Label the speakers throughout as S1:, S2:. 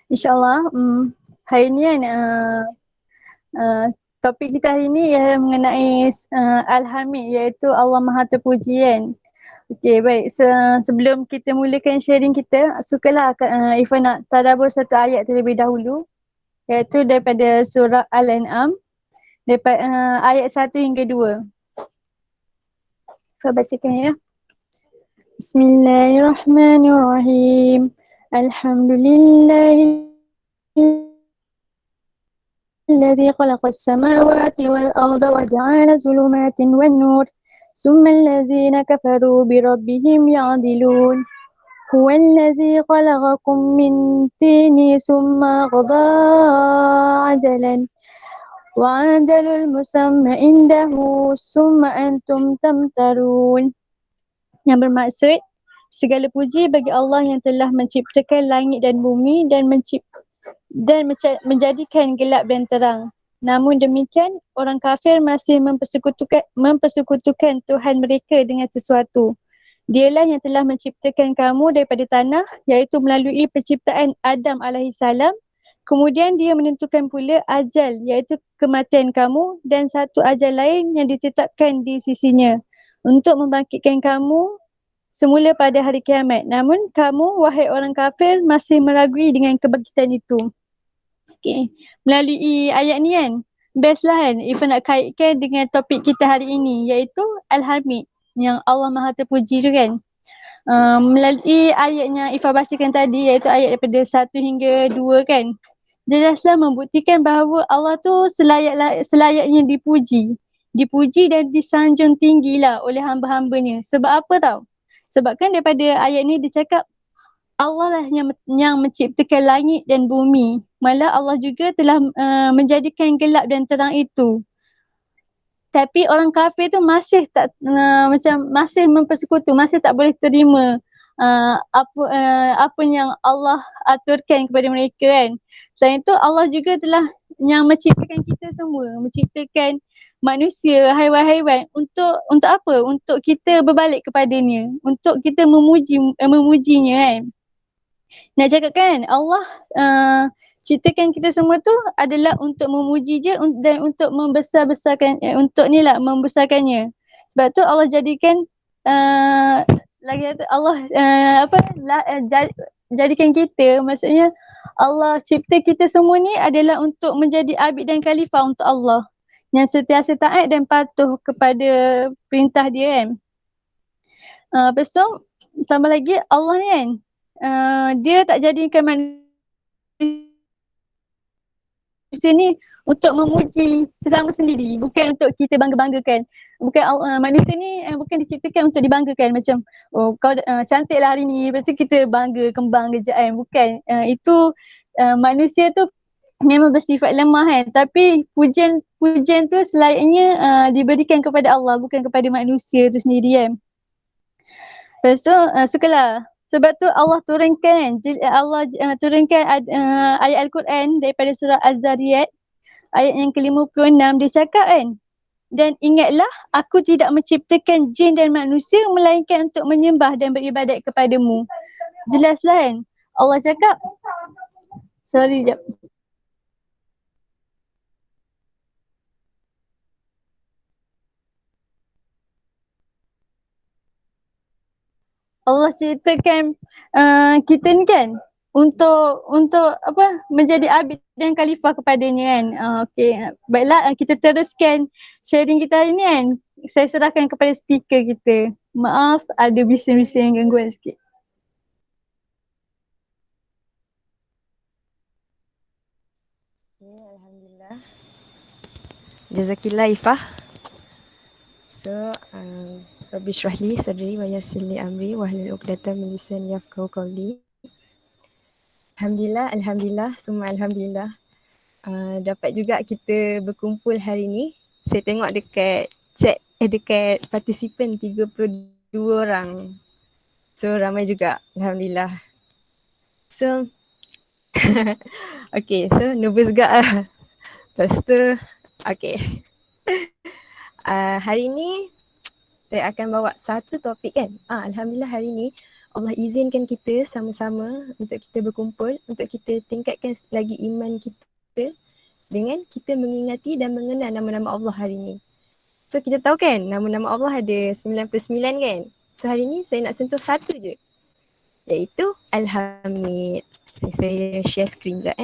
S1: InsyaAllah hari ni kan topik kita hari ni ialah mengenai Al-Hamid, iaitu Allah Maha Terpuji kan. Okey, baik. Sebelum kita mulakan sharing kita, sukalah Ifah nak tadabbur satu ayat terlebih dahulu, iaitu daripada surah Al-An'am, daripada ayat 1 hingga 2. Ifah bacakan ya. Bismillahirrahmanirrahim. Alhamdulillah الذي خلق السماوات والأرض وجعل الظلمات والنور ثم الذين كفروا بربهم يعدلون هو الذي خلقكم من طين ثم قضى عجلا وعجل المسمى عنده ثم أنتم تمترون. Yang bermaksud, segala puji bagi Allah yang telah menciptakan langit dan bumi dan menjadikan gelap dan terang. Namun demikian, orang kafir masih mempersekutukan Tuhan mereka dengan sesuatu. Dialah yang telah menciptakan kamu daripada tanah, iaitu melalui penciptaan Adam alaihissalam. Kemudian dia menentukan pula ajal, iaitu kematian kamu, dan satu ajal lain yang ditetapkan di sisinya untuk membangkitkan kamu semula pada hari kiamat. Namun kamu, wahai orang kafir, masih meragui dengan kebangkitan itu. Okay. Melalui ayat ni kan, best lah kan Ifah nak kaitkan dengan topik kita hari ini, iaitu Al-Hamid, yang Allah Maha Terpuji tu kan. Melalui ayatnya Ifah bacakan tadi, iaitu ayat daripada 1 hingga 2 kan, jelaslah membuktikan bahawa Allah tu selayaknya dipuji dan disanjung tinggilah oleh hamba-hambanya. Sebab apa tau? Sebab kan daripada ayat ni dia cakap Allah lah yang menciptakan langit dan bumi. Malah Allah juga telah menjadikan gelap dan terang itu. Tapi orang kafir tu masih tak masih mempersekutu, masih tak boleh terima apa yang Allah aturkan kepada mereka kan. Selain itu Allah juga telah yang menciptakan kita semua, menciptakan manusia, haiwan-haiwan untuk apa? Untuk kita berbalik kepadanya, untuk kita memujinya kan. Nak cakap kan Allah ciptakan kita semua tu adalah untuk memuji je dan untuk membesar-besarkan untuk ni lah membesarkannya. Sebab tu Allah jadikan Allah jadikan kita, maksudnya Allah cipta kita semua ni adalah untuk menjadi abid dan khalifah untuk Allah, yang sentiasa taat dan patuh kepada perintah dia kan. Lepas tu tambah lagi Allah ni kan, dia tak jadikan manusia ni untuk memuji sesama sendiri, bukan untuk kita bangga-banggakan. Bukan manusia ni bukan diciptakan untuk dibanggakan macam kau cantik lah hari ni, lepas tu kita bangga kembang kejaan. Bukan, itu manusia tu memang bersifat lemah kan, tapi pujian tu selayaknya diberikan kepada Allah, bukan kepada manusia tu sendiri kan. Lepas tu sukalah. Sebab tu Allah turunkan ayat Al-Quran daripada surah Az-Zariyat ayat yang ke-56, dia cakap kan, dan ingatlah aku tidak menciptakan jin dan manusia melainkan untuk menyembah dan beribadat kepadamu. Jelaslah kan Allah cakap, jap. Allah ceritakan kita ni kan untuk apa, menjadi abid dan khalifah kepadanya kan. Okey, baiklah kita teruskan sharing kita hari ni kan. Saya serahkan kepada speaker kita. Maaf ada bising-bising gangguan sikit.
S2: Okay, Alhamdulillah. Jazakillah Ifah. So, Rabbi syrahli sadri wa yassirli amri wahlul 'uqdatam min lisani yafqahu qawli. Alhamdulillah, semua alhamdulillah. Dapat juga kita berkumpul hari ni. Saya tengok dekat chat, dekat participant 32 orang. So, ramai juga, alhamdulillah. So, Okay, so nervous juga lah. Lepas tu, okay. Hari ni saya akan bawa satu topik kan. Alhamdulillah hari ni Allah izinkan kita sama-sama untuk kita berkumpul, untuk kita tingkatkan lagi iman kita dengan kita mengingati dan mengenal nama-nama Allah hari ni. So kita tahu kan nama-nama Allah ada 99 kan. So hari ni saya nak sentuh satu je, iaitu Al-Hamid. Saya share screen sekejap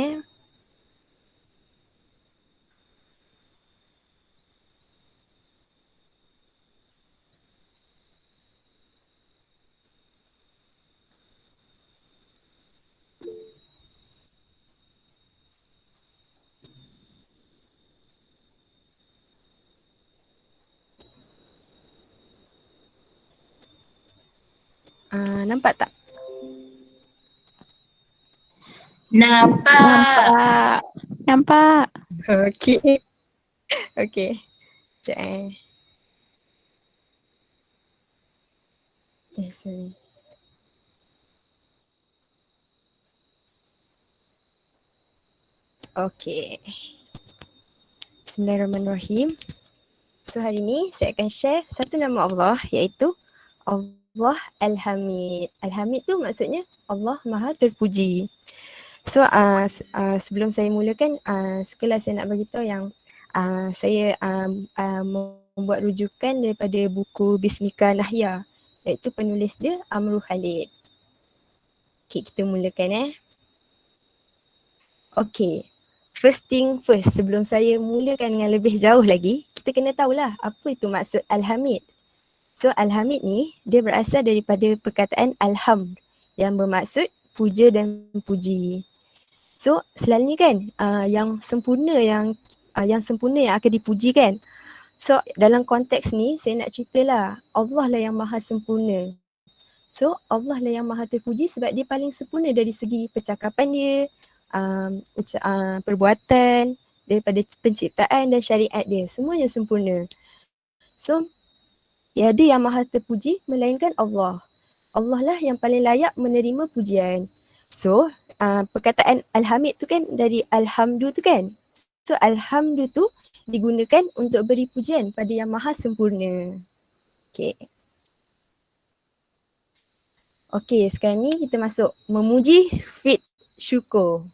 S2: Nampak tak?
S3: Nampak.
S2: Okay. Okay. Sekejap sorry. Okay. Bismillahirrahmanirrahim. So hari ni saya akan share satu nama Allah, iaitu Allah Al-Hamid. Al-Hamid tu maksudnya Allah Maha Terpuji. So sebelum saya mulakan, sukalah saya nak bagi tahu yang saya membuat rujukan daripada buku Bismika Nahya, iaitu penulis dia Amru Khalid. Okay, kita mulakan Okay, first thing first, sebelum saya mulakan dengan lebih jauh lagi, kita kena tahulah apa itu maksud Al-Hamid. So Al-Hamid ni dia berasal daripada perkataan Alhamd yang bermaksud puja dan puji. So selalunya kan yang sempurna yang akan dipuji kan. So dalam konteks ni saya nak ceritalah Allah lah yang maha sempurna. So Allah lah yang maha terpuji sebab dia paling sempurna dari segi percakapan dia, perbuatan, daripada penciptaan dan syariat dia, semuanya sempurna. So tiada yang maha terpuji melainkan Allah. Allah lah yang paling layak menerima pujian. So perkataan Al-Hamid tu kan dari Alhamdu tu kan. So Alhamdu tu digunakan untuk beri pujian pada yang maha sempurna. Okay. Okay, sekarang ni kita masuk memuji fit syukur.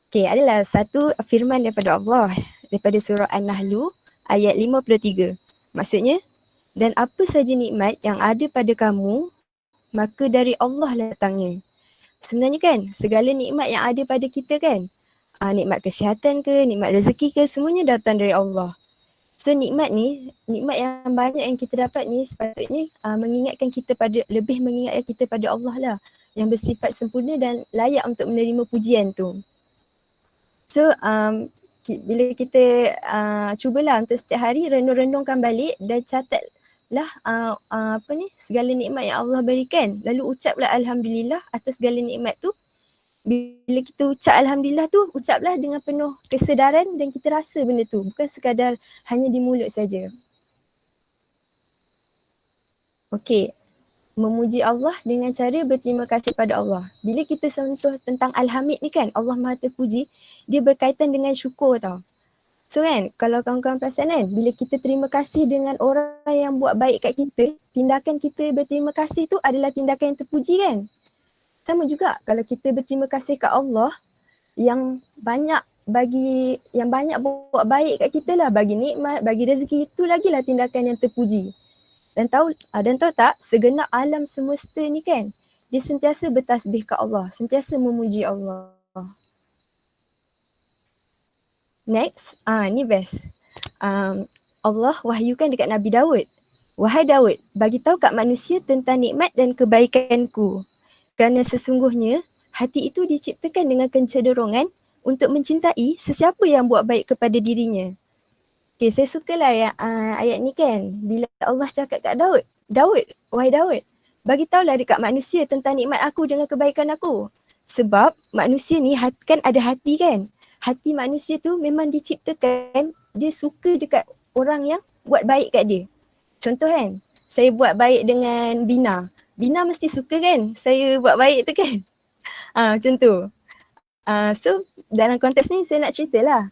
S2: Okay, adalah satu firman daripada Allah daripada surah An-Nahlu ayat 53. Maksudnya, dan apa saja nikmat yang ada pada kamu, maka dari Allah lah datangnya. Sebenarnya kan, segala nikmat yang ada pada kita kan, nikmat kesihatan ke, nikmat rezeki ke, semuanya datang dari Allah. So nikmat ni, nikmat yang banyak yang kita dapat ni sepatutnya mengingatkan kita lebih mengingatkan kita pada Allah lah, yang bersifat sempurna dan layak untuk menerima pujian tu. So bila kita cubalah untuk setiap hari renung-renungkan balik dan catatlah segala nikmat yang Allah berikan, lalu ucaplah Alhamdulillah atas segala nikmat tu. Bila kita ucap Alhamdulillah tu, ucaplah dengan penuh kesedaran dan kita rasa benda tu, bukan sekadar hanya di mulut saja. Okey, memuji Allah dengan cara berterima kasih pada Allah. Bila kita sentuh tentang Al-Hamid ni kan, Allah Maha Terpuji, dia berkaitan dengan syukur tau. So kan, kalau kawan-kawan perasan kan, bila kita terima kasih dengan orang yang buat baik kat kita, tindakan kita berterima kasih tu adalah tindakan yang terpuji kan. Sama juga kalau kita berterima kasih kat Allah yang banyak buat baik kat kita lah, bagi nikmat, bagi rezeki, itu lagi lah tindakan yang terpuji. Dan tahu tak, segenap alam semesta ni kan, dia sentiasa bertasbih kat Allah, sentiasa memuji Allah. Next, ni best. Allah wahyukan dekat Nabi Daud. Wahai Daud, bagi tahu kat manusia tentang nikmat dan kebaikanku. Kerana sesungguhnya hati itu diciptakan dengan kecenderungan untuk mencintai sesiapa yang buat baik kepada dirinya. Okay, saya sukalah ayat ni kan. Bila Allah cakap kat Daud, wahai Daud, bagi tahulah dekat manusia tentang nikmat aku dengan kebaikan aku. Sebab manusia ni kan ada hati kan. Hati manusia tu memang diciptakan, dia suka dekat orang yang buat baik kat dia. Contoh kan, saya buat baik dengan Bina. Bina mesti suka kan saya buat baik tu kan. Macam tu. So dalam konteks ni saya nak ceritalah.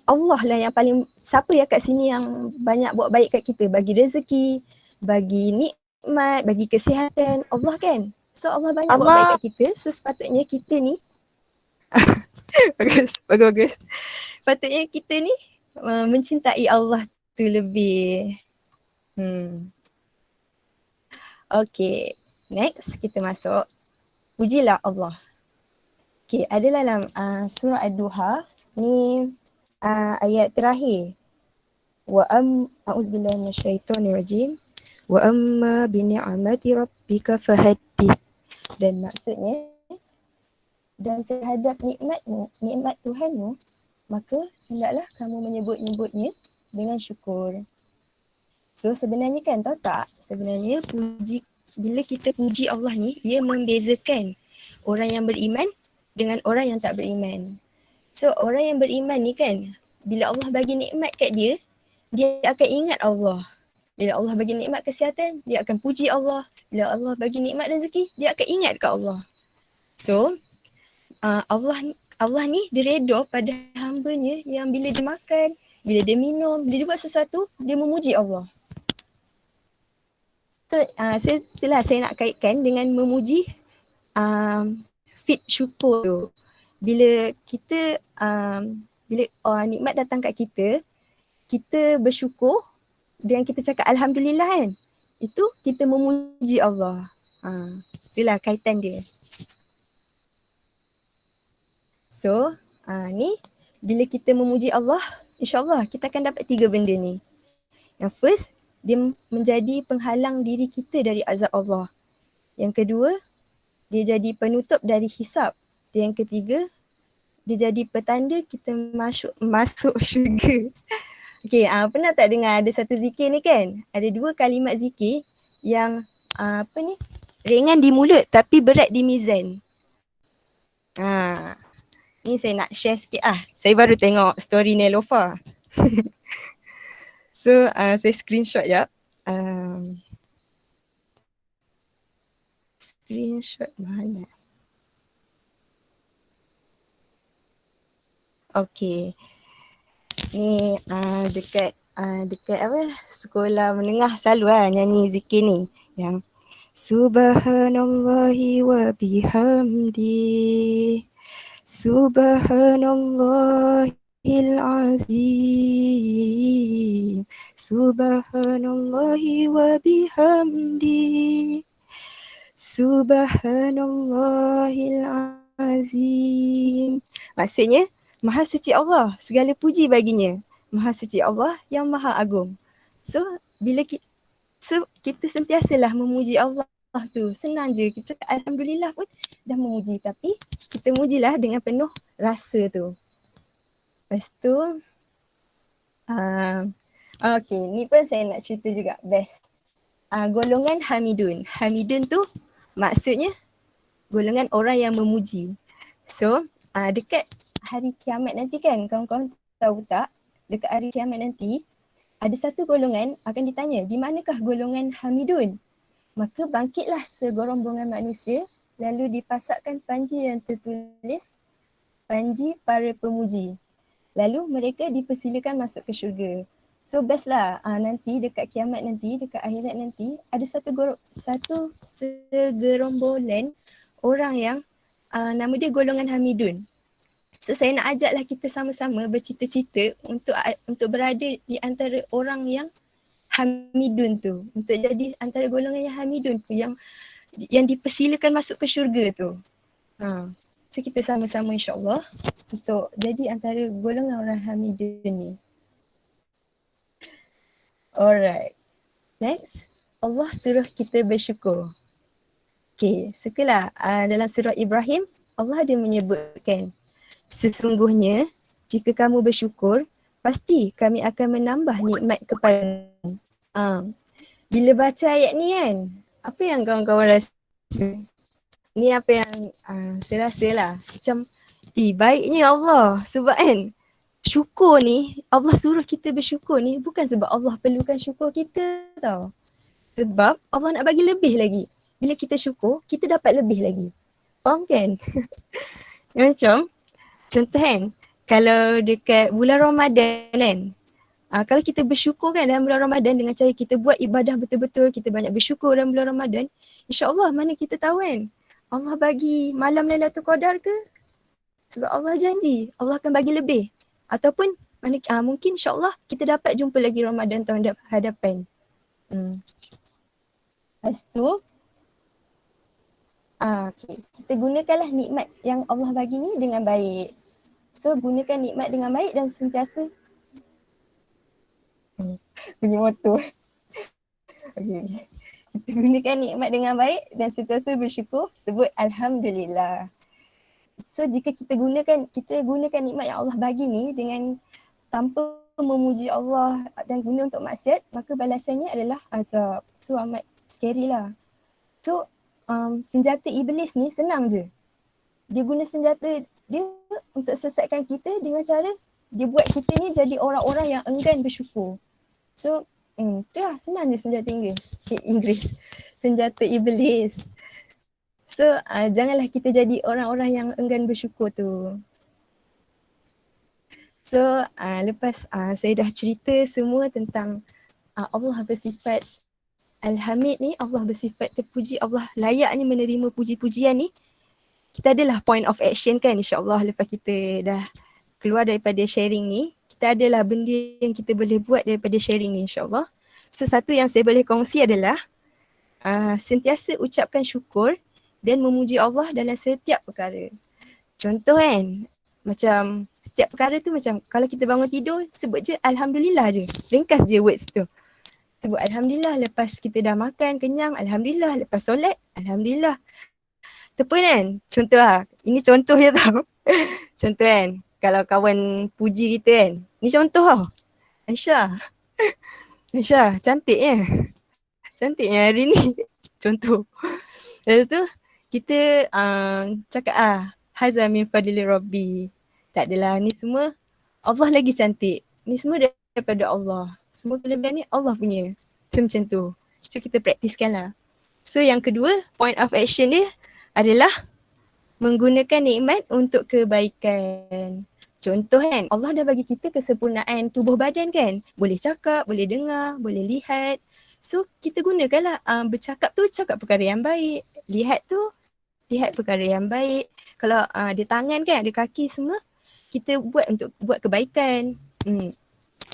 S2: Allah lah yang paling, siapa ya kat sini yang banyak buat baik kat kita, bagi rezeki, bagi nikmat, bagi kesihatan, Allah kan. So Allah banyak buat baik kat kita, so sepatutnya kita ni bagus. Sepatutnya kita ni mencintai Allah tu lebih. Okay, next kita masuk. Pujilah Allah. Okay, ada dalam surah Ad-Duha ni ayat terakhir. A'udzubillahi minasyaitonirrajim. Wa amma bi ni'mati rabbika fahaddith. Dan maksudnya, dan terhadap nikmat Tuhanmu, maka hendaklah kamu menyebut-nyebutnya dengan syukur. So sebenarnya kan, tahu tak, sebenarnya bila kita puji Allah ni, ia membezakan orang yang beriman dengan orang yang tak beriman. So orang yang beriman ni kan, bila Allah bagi nikmat kat dia, dia akan ingat Allah. Bila Allah bagi nikmat kesihatan, dia akan puji Allah. Bila Allah bagi nikmat rezeki, dia akan ingat kat Allah. So Allah ni dia redha pada hambanya yang bila dia makan, bila dia minum, bila dia buat sesuatu, dia memuji Allah. So saya nak kaitkan dengan memuji fit syukur tu. Bila kita bila nikmat datang kat kita, kita bersyukur dan kita cakap alhamdulillah kan, itu kita memuji Allah. Itulah kaitan dia. So ni bila kita memuji Allah, insyaAllah kita akan dapat 3 benda ni. Yang first, dia menjadi penghalang diri kita dari azab Allah. Yang kedua, dia jadi penutup dari hisab. Dan yang ketiga, dia jadi petanda kita masuk syurga. Okay, pernah tak dengar ada satu zikir ni kan? Ada 2 kalimat zikir yang ringan di mulut tapi berat di mizan. Ni saya nak share sikit Saya baru tengok story Nelofa. So saya screenshot jap. Screenshot mana? Okay. Ni dekat sekolah menengah selalu nyanyi zikir ni yang Subhanallahi wa bihamdi Subhanallahil azim Subhanallahi wa bihamdi Subhanallahil azim. Maksudnya, Maha suci Allah, segala puji baginya. Maha suci Allah yang Maha Agung. So, bila kita sentiasalah memuji Allah tu. Senang je, kita cakap alhamdulillah pun dah memuji. Tapi kita mujilah dengan penuh rasa tu. Lepas tu, okay, ni pun saya nak cerita juga, best. Golongan Hamidun. Hamidun tu maksudnya golongan orang yang memuji. So, dekat hari kiamat nanti kan, kawan-kawan tahu tak, dekat hari kiamat nanti ada satu golongan akan ditanya, di manakah golongan Hamidun? Maka bangkitlah segerombongan manusia, lalu dipasakkan panji yang tertulis panji para pemuji. Lalu mereka dipersilakan masuk ke syurga. So best lah, nanti dekat kiamat nanti, dekat akhirat nanti, ada satu segerombolan orang yang nama dia golongan Hamidun. So saya nak ajaklah kita sama-sama bercita-cita untuk berada di antara orang yang Hamidun tu. Untuk jadi antara golongan yang Hamidun tu, yang dipersilakan masuk ke syurga tu. So kita sama-sama insyaAllah untuk jadi antara golongan orang Hamidun ni. Alright. Next, Allah suruh kita bersyukur. Okay, sukalah dalam surah Ibrahim, Allah dia menyebutkan, sesungguhnya jika kamu bersyukur, pasti kami akan menambah nikmat kepadamu. Bila baca ayat ni kan, apa yang kawan-kawan rasa? Ni apa yang saya rasa lah. Macam, baiknya Allah. Sebab kan, syukur ni, Allah suruh kita bersyukur ni bukan sebab Allah perlukan syukur kita tau. Sebab Allah nak bagi lebih lagi. Bila kita syukur, kita dapat lebih lagi. faham kan? Macam contoh kan, kalau dekat bulan Ramadan kan, kalau kita bersyukur kan dalam bulan Ramadan dengan cara kita buat ibadah betul-betul, kita banyak bersyukur dalam bulan Ramadan, insya-Allah mana kita tahu kan, Allah bagi malam Lailatul Qadar ke? Sebab Allah janji, Allah akan bagi lebih. Ataupun mungkin insya-Allah kita dapat jumpa lagi Ramadan tahun hadapan. Lepas tu, okay, kita gunakanlah nikmat yang Allah bagi ni dengan baik. So gunakan nikmat dengan baik dan sentiasa bunyi motor. Okay. Kita gunakan nikmat dengan baik dan sentiasa bersyukur, sebut Alhamdulillah. So jika kita gunakan nikmat yang Allah bagi ni dengan tanpa memuji Allah dan guna untuk maksiat, maka balasannya adalah azab. So amat scary lah. So senjata iblis ni senang je. Dia guna senjata dia untuk sesatkan kita dengan cara dia buat kita ni jadi orang-orang yang enggan bersyukur. So tu lah, senang je senjata Inggeris. Senjata iblis. So janganlah kita jadi orang-orang yang enggan bersyukur tu. So lepas saya dah cerita semua tentang Allah bersifat Al-Hamid ni, Allah bersifat terpuji, Allah layaknya menerima puji-pujian ni. Kita adalah point of action kan, insya-Allah lepas kita dah keluar daripada sharing ni, kita adalah benda yang kita boleh buat daripada sharing ni, insya-Allah. So satu yang saya boleh kongsi adalah sentiasa ucapkan syukur dan memuji Allah dalam setiap perkara. Contoh kan, macam setiap perkara tu macam kalau kita bangun tidur, sebut je Alhamdulillah je. Ringkas je words tu. Sebut Alhamdulillah, lepas kita dah makan, kenyang, Alhamdulillah. Lepas solat, Alhamdulillah. Tu pun kan, contoh lah. Ini contoh je tau. Contoh kan, kalau kawan puji kita kan. Ni contoh tau. Aisyah, cantiknya. Cantiknya hari ni. Contoh. Lepas tu, kita cakap Haza min fadli Rabbi. Tak adalah, ni semua Allah lagi cantik. Ni semua daripada Allah. Semua kelebihan ni Allah punya. Macam tu. So kita praktiskan lah. So yang kedua, point of action dia adalah menggunakan nikmat untuk kebaikan. Contoh kan, Allah dah bagi kita kesempurnaan tubuh badan kan. Boleh cakap, boleh dengar, boleh lihat. So kita gunakanlah bercakap tu cakap perkara yang baik. Lihat tu, lihat perkara yang baik. Kalau ada tangan kan, ada kaki semua, kita buat untuk buat kebaikan.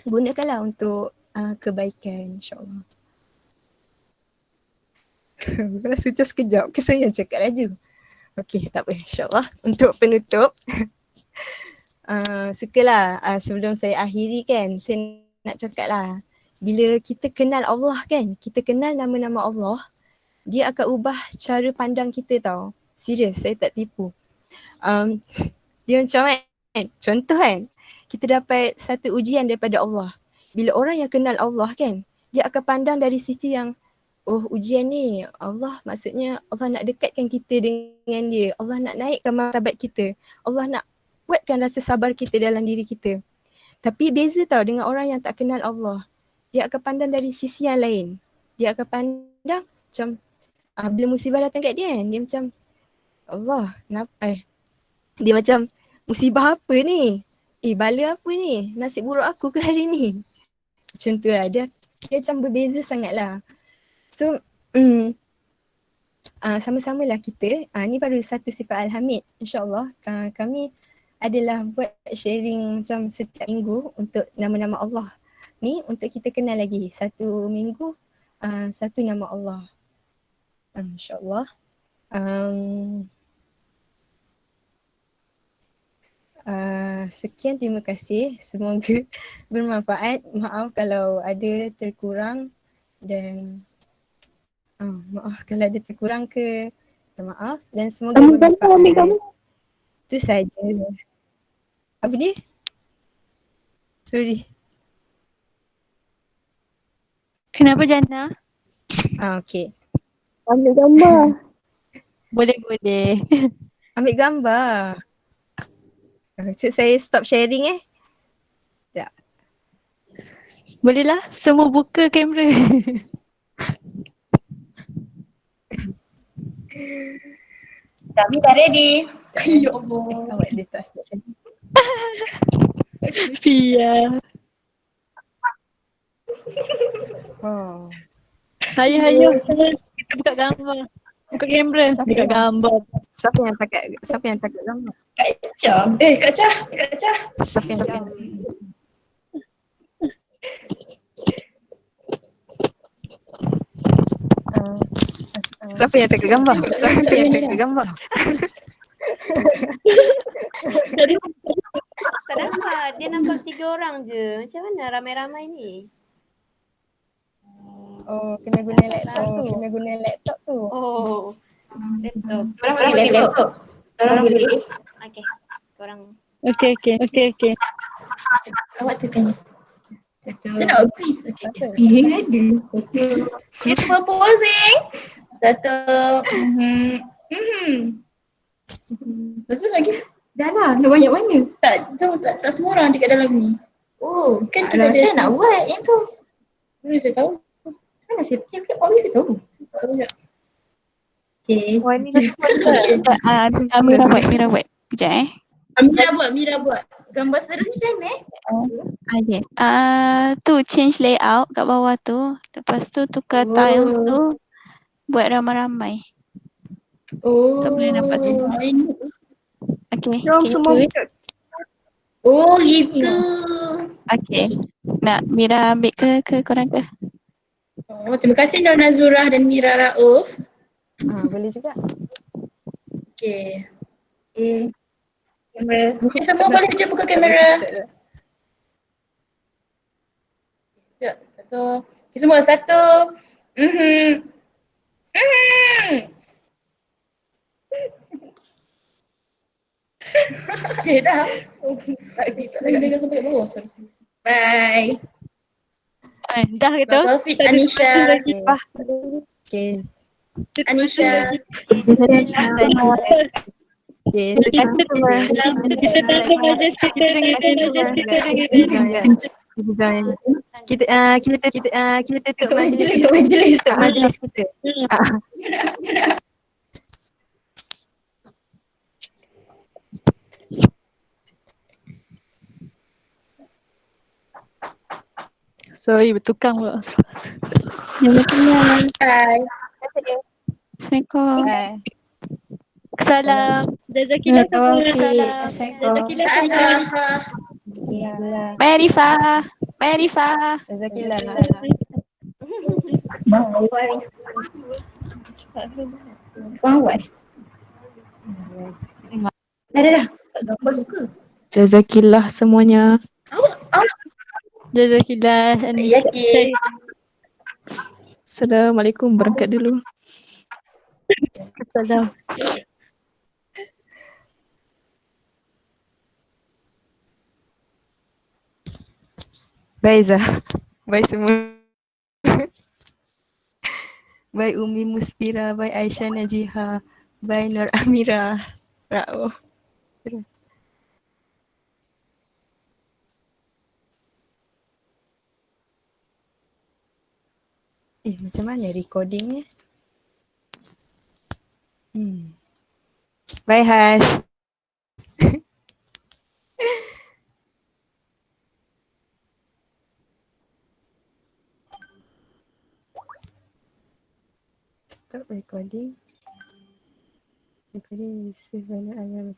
S2: Gunakanlah untuk kebaikan, insya-Allah. Rasa macam sekejap ke saya yang cakap laju. Okey, tak apa, insya-Allah. Untuk penutup, sukalah sebelum saya akhiri kan, saya nak cakap lah, bila kita kenal Allah kan, kita kenal nama-nama Allah, dia akan ubah cara pandang kita tau. Serius, saya tak tipu. Dia macam kan, contoh kan, kita dapat satu ujian daripada Allah. Bila orang yang kenal Allah kan, dia akan pandang dari sisi yang, oh ujian ni Allah, maksudnya Allah nak dekatkan kita dengan dia. Allah nak naikkan martabat kita. Allah nak kuatkan rasa sabar kita dalam diri kita. Tapi beza tau dengan orang yang tak kenal Allah. Dia akan pandang dari sisi yang lain. Dia akan pandang macam, bila musibah datang kat dia kan, dia macam, Allah, kenapa? Dia macam, musibah apa ni? Bala apa ni? Nasib buruk aku ke hari ni? Macam tu lah. Dia macam berbeza sangat lah. So, sama-samalah kita. Ni baru satu sifat Al-Hamid. InsyaAllah kami adalah buat sharing macam setiap minggu untuk nama-nama Allah. Ni untuk kita kenal lagi. Satu minggu, satu nama Allah. InsyaAllah. Sekian, terima kasih. Semoga bermanfaat. Maaf kalau ada terkurang dan maaf kalau ada terkurang ke, maaf, dan semoga bermanfaat. Itu saja. Apa dia? Sorry.
S1: Kenapa Jana?
S2: Okay.
S1: Ambil gambar. Boleh.
S2: Ambil gambar. Cik saya stop sharing Sekejap.
S1: Bolehlah, semua buka kamera.
S4: Kami dah ready.
S2: Ya Allah. Awak dia tak start macam ni.
S1: Pia.
S2: Oh.
S1: Hayo. Kita buka gambar. Buka kamera.
S2: Siapa
S1: Buka
S2: yang-
S1: gambar.
S2: Siapa yang takut gambar?
S4: Kak Cha. Kak Cha.
S2: Siapa yang takut? Siapa yang takut gambar? Siapa yang takut gambar?
S1: Jadi
S5: Tak dapat. Dia nampak 3 orang je. Macam mana ramai-ramai ni?
S2: Oh, kena guna laptop tu.
S5: Oh. Laptop.
S4: Orang boleh laptop. Orang boleh.
S5: Okay. Korang.
S1: okey.
S4: Awak tu tanya. Satu. Dia nak habis. Okay. Ada. Satu. Kita posing. Satu. Lepas tu lagi. Dah lah. Dah banyak mana? Tak semua orang dekat dalam ni. Oh. Kan kita ada. Saya nak buat yang tu. Mana saya tahu. Mana saya tahu. Okay.
S3: Wah, ni Mira buat. Sekejap
S4: Mira buat. Gambar seterusnya macam mana
S3: Okay. Tu change layout kat bawah tu. Lepas tu tukar tiles tu. Buat ramai-ramai.
S4: Oh.
S3: So, boleh nampak sini. Okay.
S1: Jom
S3: Okay,
S1: semua
S3: do it.
S1: buka.
S4: Oh gitu.
S3: Okay. Nak Mira ambil ke korang ke?
S4: Oh, terima kasih Nona Zurah dan Mira Rauf.
S2: Boleh juga.
S4: Okay. Kamera. Semua boleh saja buka kamera. Sekejap. Satu. Okay, semua satu. Okay dah. Dah sampai kat bawah. Sorry. Bye.
S1: Dah gitu.
S4: Taufik, Anisha.
S2: Okay.
S4: Anisha.
S2: Okay. Terima kasih semua.
S1: Kita tanda majlis kita dengan
S2: Kita tutup majlis kita.
S1: Sorry, bertukang pula.
S4: Bye.
S3: Assalamualaikum.
S2: Bye.
S1: Salam. Jazakillah semua.
S3: Taufik.
S1: Salam. Jazakillah semua.
S3: Bye Arifah. Bye Arifah.
S2: Jazakillah.
S4: Kawan. Dah. Tak gambar suka.
S6: Jazakillah semuanya.
S1: Jazakillah.
S4: Yakin.
S6: Assalamualaikum, berangkat dulu.
S1: Salam.
S2: Bye Zah. Bye semua. Bye Umi Musfira. Bye Aisyah Najiha. Bye Nur Amira. Rao. Macam mana recording ni? Bye Has. Stop recording. Recording is safe and I am